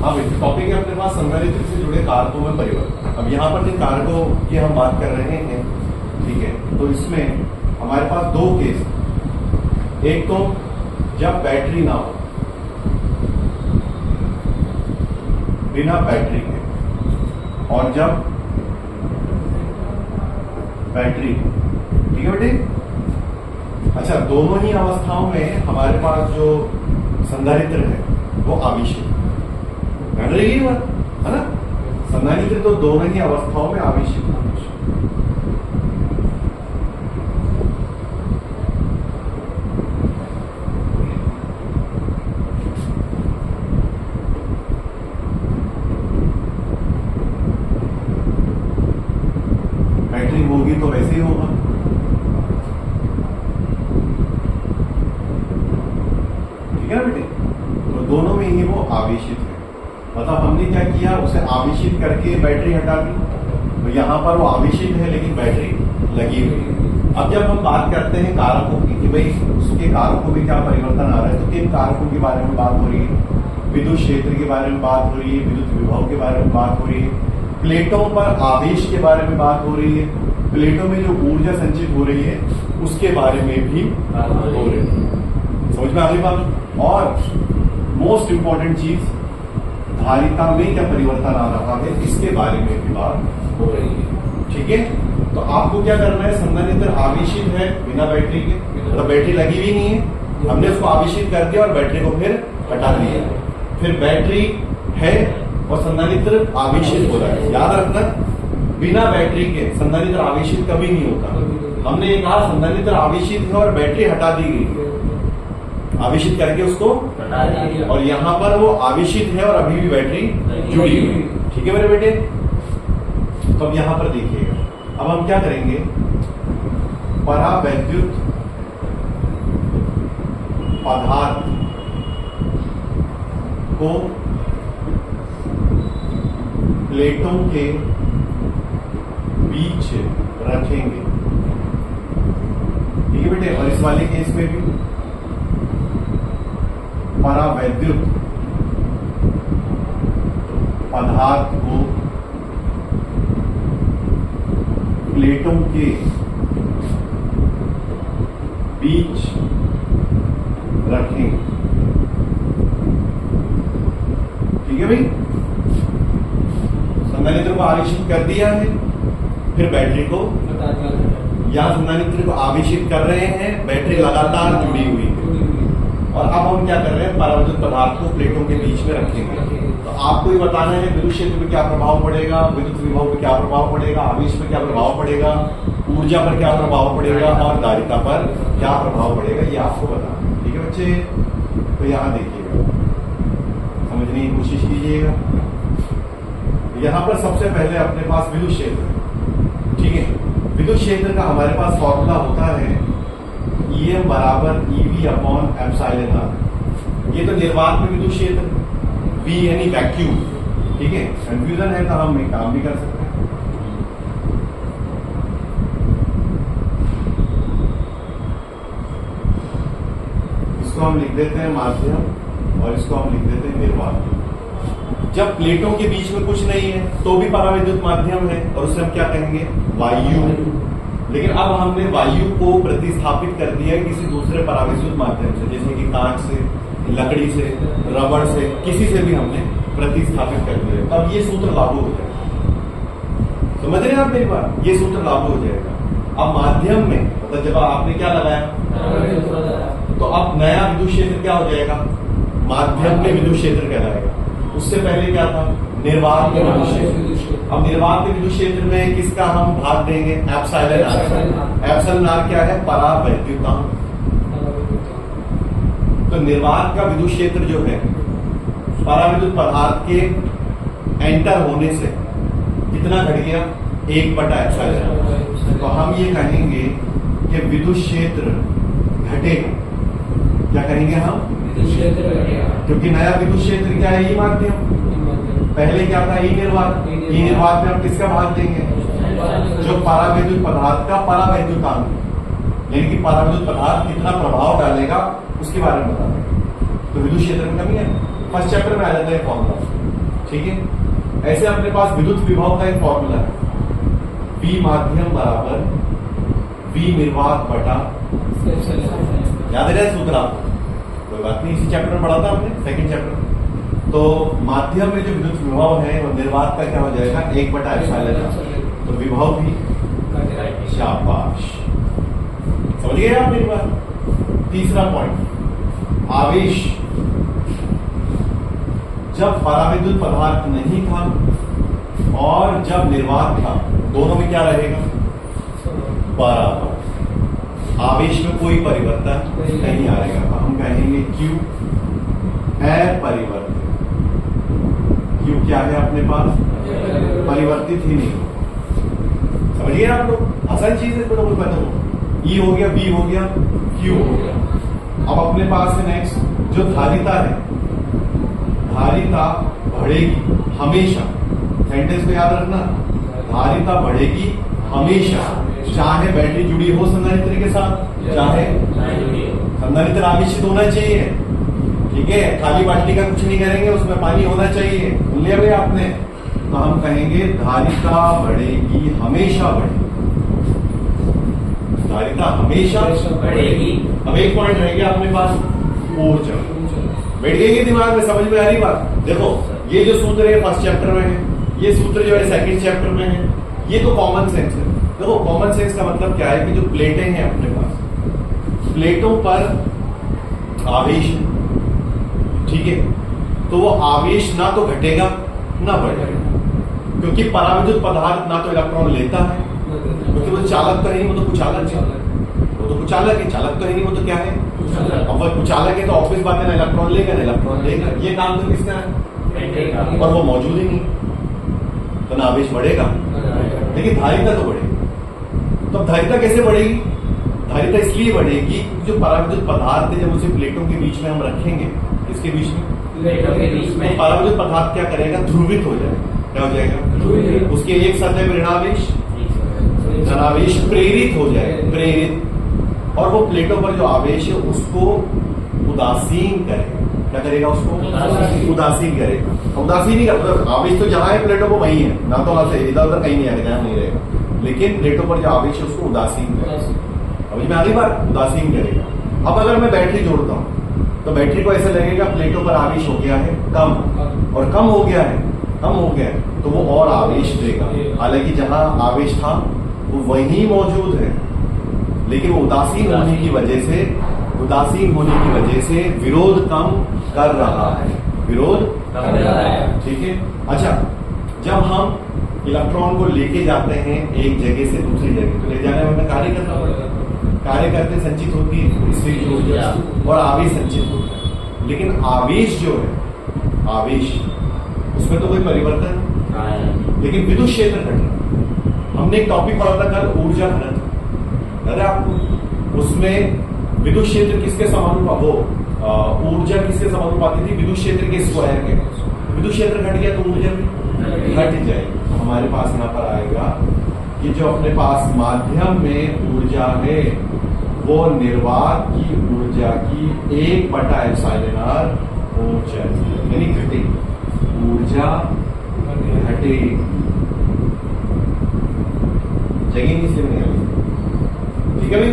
हाँ भाई, टॉपिक है अपने पास संधारित्र से जुड़े कारकों में परिवर्तन। अब यहाँ पर जिन कारकों की हम बात कर रहे हैं, ठीक है, तो इसमें हमारे पास दो केस, एक तो जब बैटरी ना हो, बिना बैटरी के, और जब बैटरी, ठीक है बेटे। अच्छा, दोनों ही अवस्थाओं में हमारे पास जो संधारित्र है वो आवेशित है ना। संधारित्र तो दोनों ही अवस्थाओं में आवेशित है। बैटरी होगी तो वैसे ही होगा। ठीक है बेटे, तो दोनों में ही वो आवेशित है। मतलब हमने क्या किया, उसे आवेशित करके बैटरी हटा दी, तो यहां पर वो आवेशित है लेकिन बैटरी लगी हुई है। अब जब हम बात करते हैं कारकों की कि भाई उसके कारकों में क्या परिवर्तन आ रहा है, तो किन कारकों के बारे में बात हो रही है? विद्युत क्षेत्र के बारे में बात हो रही है, विद्युत विभव के बारे में बात हो रही है, प्लेटों पर आवेश के बारे में बात हो रही है, प्लेटों में जो ऊर्जा संचित हो रही है उसके बारे में भी हो रही है। समझ में आ गई बात? और मोस्ट इंपॉर्टेंट चीज, धारिता में क्या परिवर्तन आ रहा है इसके बारे में भी बात हो रही है। ठीक है, तो आपको क्या करना है, संधारित्र आवेशित है बिना बैटरी के, मतलब बैटरी लगी हुई नहीं है, हमने उसको आवेशित कर दिया और बैटरी को फिर हटा दिया। फिर बैटरी है और संधारित्र आवेशित हो रहा है। याद रखना, बिना बैटरी के संधारित्र आवेशित कभी नहीं होता। हमने ये कहा संधारित्र आवेशित है और बैटरी हटा दी गई, आवेशित करके उसको हटा दिया, और यहाँ पर वो आवेशित है और अभी भी बैटरी जुड़ी हुई। ठीक है मेरे बेटे, तो अब यहाँ पर देखिएगा, अब हम क्या करेंगे, परावैद्युत पदार्थ को प्लेटों के बीच रखेंगे। ठीक है बेटे, और इस वाले केस में भी परावैद्युत पदार्थ को प्लेटों के बीच रखेंगे। ठीक है भाई, संधारित्र को आवेशित कर दिया है, फिर बैटरी को, या संधारित्र को आवेशित कर रहे हैं, बैटरी लगातार जुड़ी हुई है, और अब हम क्या कर रहे हैं, परावैद्युत पदार्थ को प्लेटों के बीच में रखेंगे। तो आपको ये बताना है विद्युत क्षेत्र में क्या प्रभाव पड़ेगा, विद्युत विभव पर क्या प्रभाव पड़ेगा, आवेश पर क्या प्रभाव पड़ेगा, ऊर्जा पर क्या प्रभाव पड़ेगा, और धारिता पर क्या प्रभाव पड़ेगा, ये आपको बताना है। ठीक है बच्चे, तो यहाँ देखिएगा, समझने की कोशिश कीजिएगा। यहाँ पर सबसे पहले अपने पास विद्युत क्षेत्र है। ठीक है, विद्युत क्षेत्र का हमारे पास फॉर्मूला होता है EM बराबर EV अपॉन एप्सिलॉन R। ये तो निर्वात में विद्युत क्षेत्र, V यानी वैक्यूम। ठीक है, कंफ्यूजन है तो हम एक काम भी कर सकते हैं। इसको हम लिख देते हैं माध्यम, और इसको हम लिख देते हैं निर्वात। जब प्लेटों के बीच में कुछ नहीं है तो भी परावैद्युत माध्यम है, और उसे हम क्या कहेंगे, वायु। लेकिन अब हमने वायु को प्रतिस्थापित कर दिया है किसी दूसरे परावैद्युत माध्यम से, जैसे कि कांच से, लकड़ी से, रबड़ से, किसी से भी हमने प्रतिस्थापित कर दिया। तब ये सूत्र लागू हो जाएगा। समझ रहे हैं आप मेरी बात, ये सूत्र लागू हो जाएगा। अब माध्यम में, मतलब जब आपने क्या लगाया, तो अब नया विद्युत क्षेत्र क्या हो जाएगा, माध्यम में विद्युत क्षेत्र कहलाएगा। उससे पहले क्या था, निर्वात में विद्युत क्षेत्र। अब निर्वात में विद्युत क्षेत्र में किसका हम भाग देंगे, एप्सिलॉन R। एप्सिलॉन R क्या है, परावैद्युतांक। तो निर्वात का विद्युत क्षेत्र जो है परावैद्युत पदार्थ के एंटर होने से कितना घट गया, 1/एप्सिलॉन। तो हम ये कहेंगे कि विद्युत क्षेत्र घटेगा। क्या कहेंगे हम, क्योंकि नया विद्युत क्षेत्र क्या है, ई माध्यम। पहले क्या था, ई निर्वात। ई निर्वात में हम किसका भाग देंगे, जो परावैद्युत पदार्थ का परावैद्युतांक, यानी कि परावैद्युत पदार्थ कितना प्रभाव डालेगा उसके बारे में बता देंगे। तो विद्युत क्षेत्र में कमी है, फर्स्ट चैप्टर में आ जाता है फॉर्मूला, ठीक है। ऐसे अपने पास विद्युत विभव का एक फॉर्मूला है, V माध्यम बराबर V निर्वात बटा, याद है सूत्र आपको? कोई बात नहीं, इसी चैप्टर में पढ़ा था हमने, सेकंड चैप्टर। तो माध्यम में जो विद्युत विभव है वो निर्वात का क्या हो जाएगा, 1/ε। तो विभव भी, शाबाश, समझ गए आप मेरी बात। तीसरा पॉइंट, आवेश। जब पराविद्युत पदार्थ नहीं था और जब निर्वात था, दोनों में क्या रहेगा, बराबर। आवेश में कोई परिवर्तन नहीं आएगा, तो हम कहेंगे Q अपरिवर्तित। Q क्या है अपने पास, परिवर्तित ही नहीं, समझिए आप लोग, आसान चीज है, कोई पता हो। E हो गया, B हो गया, Q हो गया। अब अपने पास है नेक्स्ट जो धारिता है, धारिता बढ़ेगी हमेशा, सेंटेंस को याद रखना, धारिता बढ़ेगी हमेशा, चाहे बैटरी जुड़ी हो संधारित्र के साथ, चाहे संधारित्र आवेशित होना चाहिए, ठीक है। खाली बाल्टी का कुछ नहीं करेंगे, उसमें पानी होना चाहिए, सुन लिया भाई आपने। तो हम कहेंगे धारिता बढ़ेगी, हमेशा बढ़ेगी, धारिता हमेशा बढ़ेगी। अब एक पॉइंट रह गया अपने पास, ऊर्जा। बैठ गई दिमाग में, समझ में आ रही बात? देखो ये जो सूत्र है फर्स्ट चैप्टर में है, ये सूत्र जो है सेकंड चैप्टर में है, ये तो कॉमन सेंस है। देखो कॉमन सेंस का मतलब क्या है कि जो प्लेटें हैं अपने पास, प्लेटों पर आवेश है, ठीक है। तो वो आवेश ना तो घटेगा ना बढ़ेगा, क्योंकि पराविद्युत पदार्थ ना तो इलेक्ट्रॉन लेता है, क्योंकि वो चालक तो नहीं, वो तो कुचालक है, वो तो कुचालक है, चालक तो नहीं, वो तो क्या है, अब वो कुचालक है तो ऑब्वियस बात है ना इलेक्ट्रॉन लेगा, ना इलेक्ट्रॉन लेगा। ये काम तो किसका है, और वो मौजूद ही नहीं, तो ना आवेश बढ़ेगा, लेकिन धारिता तो बढ़ेगी। तो अब धारिता कैसे बढ़ेगी, धारिता इसलिए बढ़ेगी जो पराविद्युत पदार्थ है, जब उसे प्लेटों के बीच में हम रखेंगे, किसके बीच में, प्लेटों के बीच में, तो पराविद्युत पदार्थ क्या करेगा, ध्रुवित हो जाएगा। क्या हो जाएगा, उसके एक सतह पर ऋणावेश, धनावेश प्रेरित हो जाएगा, प्रेरित, और वो प्लेटों पर जो आवेश है उसको उदासीन करेगा। क्या करेगा, उसको उदासीन करेगा। उदासीन ही करता, आवेश तो जहां है प्लेटों को वही है, ना तो वहां से इधर उधर कहीं नहीं आएगा, जहां नहीं रहेगा, लेकिन प्लेटों पर जो आवेश है उसको उदासीन करेगा। समझ में आ गई बात, उदासीन करेगा। अब अगर मैं बैटरी जोड़ता हूं तो बैटरी को ऐसा लगेगा प्लेटों पर आवेश हो गया है कम, और कम हो गया है, कम हो गया है, तो वो और आवेश देगा। हालांकि जहां आवेश था वो वही मौजूद है, लेकिन वो उदासीन होने की वजह से, उदासीन होने की वजह से विरोध कम कर रहा है, विरोध कर रहा है, ठीक है। अच्छा, जब हम इलेक्ट्रॉन को लेके जाते हैं एक जगह से दूसरी जगह, तो ले जाने में हमें कार्य करना पड़ेगा, कार्य करते संचित होती है स्थिर ऊर्जा और आवेश संचित होता है। लेकिन आवेश जो है, आवेश उसमें तो कोई परिवर्तन नहीं, लेकिन विद्युत क्षेत्र घट रहा। हमने एक टॉपिक पढ़ा था कल, ऊर्जा घनत्व, याद है आपको? उसमें विद्युत क्षेत्र किसके समानुपाती, वो ऊर्जा किसके समानुपाती थी, विद्युत क्षेत्र के स्क्वायर के। विद्युत क्षेत्र घट गया तो ऊर्जा भी घट जाएगी। हमारे पास यहाँ पर आएगा कि जो अपने पास माध्यम में ऊर्जा है वो निर्वात की ऊर्जा की 1/ε ऊर्जा, यानी घटेगी, ऊर्जा घटेगी, जगह नहीं से नहीं, ठीक है भाई।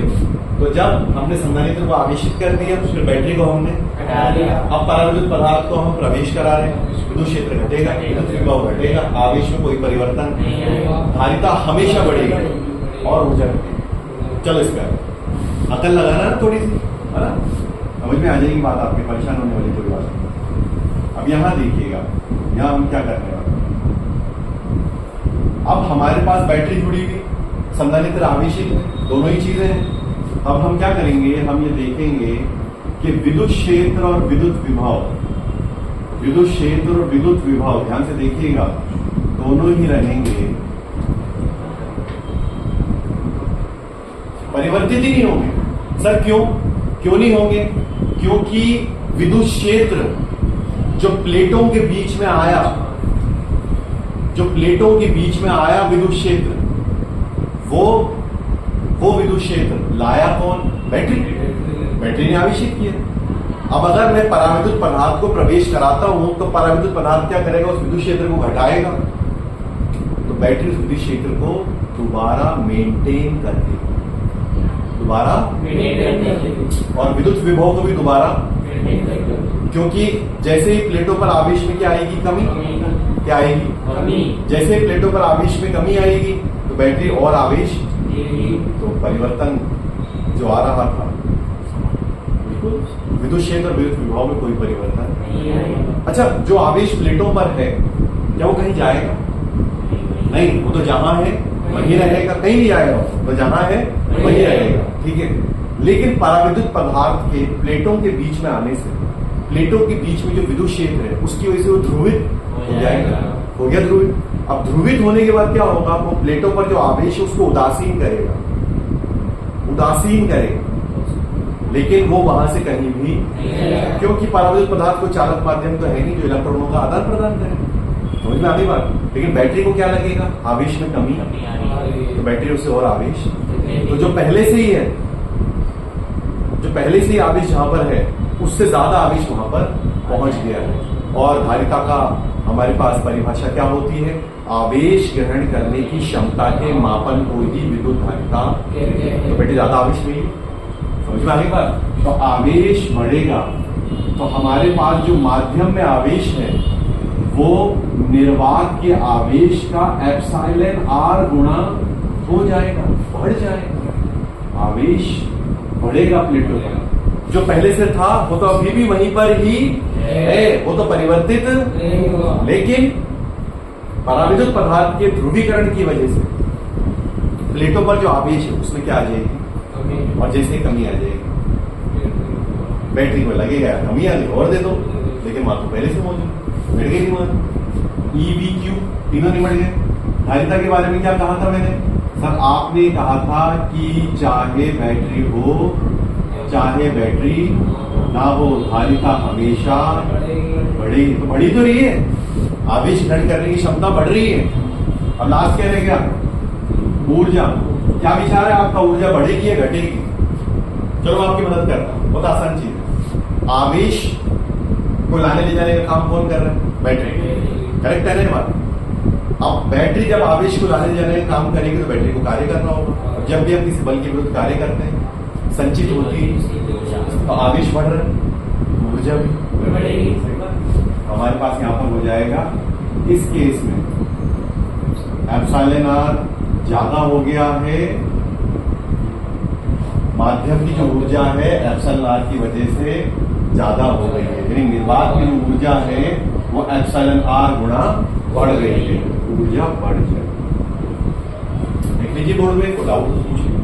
तो जब हमने संधारित्र को आवेशित कर दिया, फिर बैटरी को हमने हटा दिया, अब पराविद्युत पदार्थ को हम प्रवेश करा रहे हैं, विद्युत क्षेत्र घटेगा, विद्युत विभव घटेगा, आवेश में कोई परिवर्तन नहीं, धारिता हमेशा बढ़ेगी और ऊर्जा घटेगी। चलो इस पर अकल लगाना ना थोड़ी सी, है ना, समझ में आ जाएगी बात, आपके परेशान होने वाली कोई बात नहीं। अब यहाँ देखिएगा, यहाँ हम क्या करने वाले, अब हमारे पास बैटरी जुड़ी हुई, संधारित्र आवेशित, दोनों ही चीजें हैं। अब हम क्या करेंगे, हम ये देखेंगे कि विद्युत क्षेत्र और विद्युत विभव, विद्युत क्षेत्र और विद्युत विभव, ध्यान से देखिएगा, दोनों ही रहेंगे, परिवर्तित ही नहीं होंगे। सर क्यों, क्यों नहीं होंगे? क्योंकि विद्युत क्षेत्र जो प्लेटों के बीच में आया, जो प्लेटों के बीच में आया विद्युत क्षेत्र, वो विद्युत क्षेत्र लाया कौन, बैटरी, बैटरी ने आवेशित किया। अब अगर मैं पराविद्युत पदार्थ को प्रवेश कराता हूं तो पराविद्युत पदार्थ क्या करेगा, उस विद्युत क्षेत्र को घटाएगा, तो बैटरी उस विद्युत क्षेत्र को दोबारा मेंटेन कर देगी, दोबारा और विद्युत विभव को भी दोबारा, क्योंकि जैसे ही प्लेटों पर आवेश में क्या आएगी, कमी, क्या आएगी, कमी। जैसे ही प्लेटों पर आवेश में कमी आएगी तो बैटरी और आवेश, तो परिवर्तन जो आ रहा था विद्युत क्षेत्र और विद्युत विभव में कोई परिवर्तन नहीं। अच्छा, जो आवेश प्लेटों पर है क्या वो कहीं जाएगा? नहीं, वो तो जहां है वहीं रहेगा, कहीं नहीं जाएगा, तो जहां है वहीं रहेगा, ठीक है। लेकिन पराविद्युत पदार्थ के प्लेटों के बीच में आने से प्लेटों के बीच में जो विद्युत क्षेत्र है उसकी वजह से वो ध्रुवित हो जाएगा, हो गया ध्रुवित। अब ध्रुवित होने के बाद क्या होगा, वो प्लेटों पर जो आवेश है उसको उदासीन करेगा, उदासीन करेगा, लेकिन वो वहां से कहीं भी, क्योंकि पराविद्युत पदार्थ को चालक माध्यम तो है नहीं जो इलेक्ट्रॉनों का आदान प्रदान करे, समझ में आ गई बात। लेकिन बैटरी को क्या लगेगा, आवेश में कमी, तो बैटरी उससे और आवेश, तो जो पहले से ही है, जो पहले से ही आवेश जहां पर है उससे ज्यादा आवेश वहां पर पहुंच गया है। और धारिता का हमारे पास परिभाषा क्या होती है, आवेश ग्रहण करने की क्षमता के मापन को ही विद्युत धारिता, तो बेटे ज्यादा आवेश में ही, समझ में आ गई बात। तो आवेश बढ़ेगा तो हमारे पास जो माध्यम में आवेश है वो निर्वात के आवेश का एप्सिलॉन आर गुणा हो जाएगा, बढ़ जाएगा, आवेश बढ़ेगा प्लेटों पर। जो पहले से था वो तो अभी भी वहीं पर ही है, वो तो परिवर्तित, लेकिन पराविद्युत पदार्थ के ध्रुवीकरण की वजह से प्लेटों पर जो आवेश है उसमें क्या आ जाएगी, और जैसे कमी आ जाएगी, बैटरी को लगेगा कमी आ गई और दे दो, लेकिन वहां तो पहले से मौजूद, मिट गई वहां EV Q तीनों निमट गए। धारिता के बारे में क्या कहा था मैंने, सर आपने कहा था कि चाहे बैटरी हो चाहे बैटरी ना हो, धारिता हमेशा बढ़ेगी, तो बढ़ी तो रही है, आवेश ग्रहण करने की क्षमता बढ़ रही है। और लास्ट कह रहे क्या, ऊर्जा, क्या विचार है आपका, ऊर्जा बढ़ेगी या घटेगी? चलो मैं आपकी मदद करता हूं, बहुत आसान चीज है। आवेश को लाने ले जाने का काम कौन कर रहा है, बैटरी, करेक्ट है ना बात। अब बैटरी जब आवेश को लाने ले जाने का काम करेगी तो बैटरी को कार्य करना होगा। जब भी हम किसी बल के विरुद्ध कार्य करते हैं संचित होती है तो आवेश बढ़ रहा है, ऊर्जा भी बढ़ेगी। हमारे पास यहां पर हो जाएगा इस केस में एप्सिलॉन आर ज्यादा हो गया है, माध्यम की जो ऊर्जा है एप्सिलॉन आर की वजह से ज्यादा हो गई है, यानी निर्वात की जो ऊर्जा है वो एप्सिलॉन आर गुणा बढ़ गई है, ऊर्जा बढ़ जाए। देख लीजिए बोर्ड में, कोई डाउट पूछिए।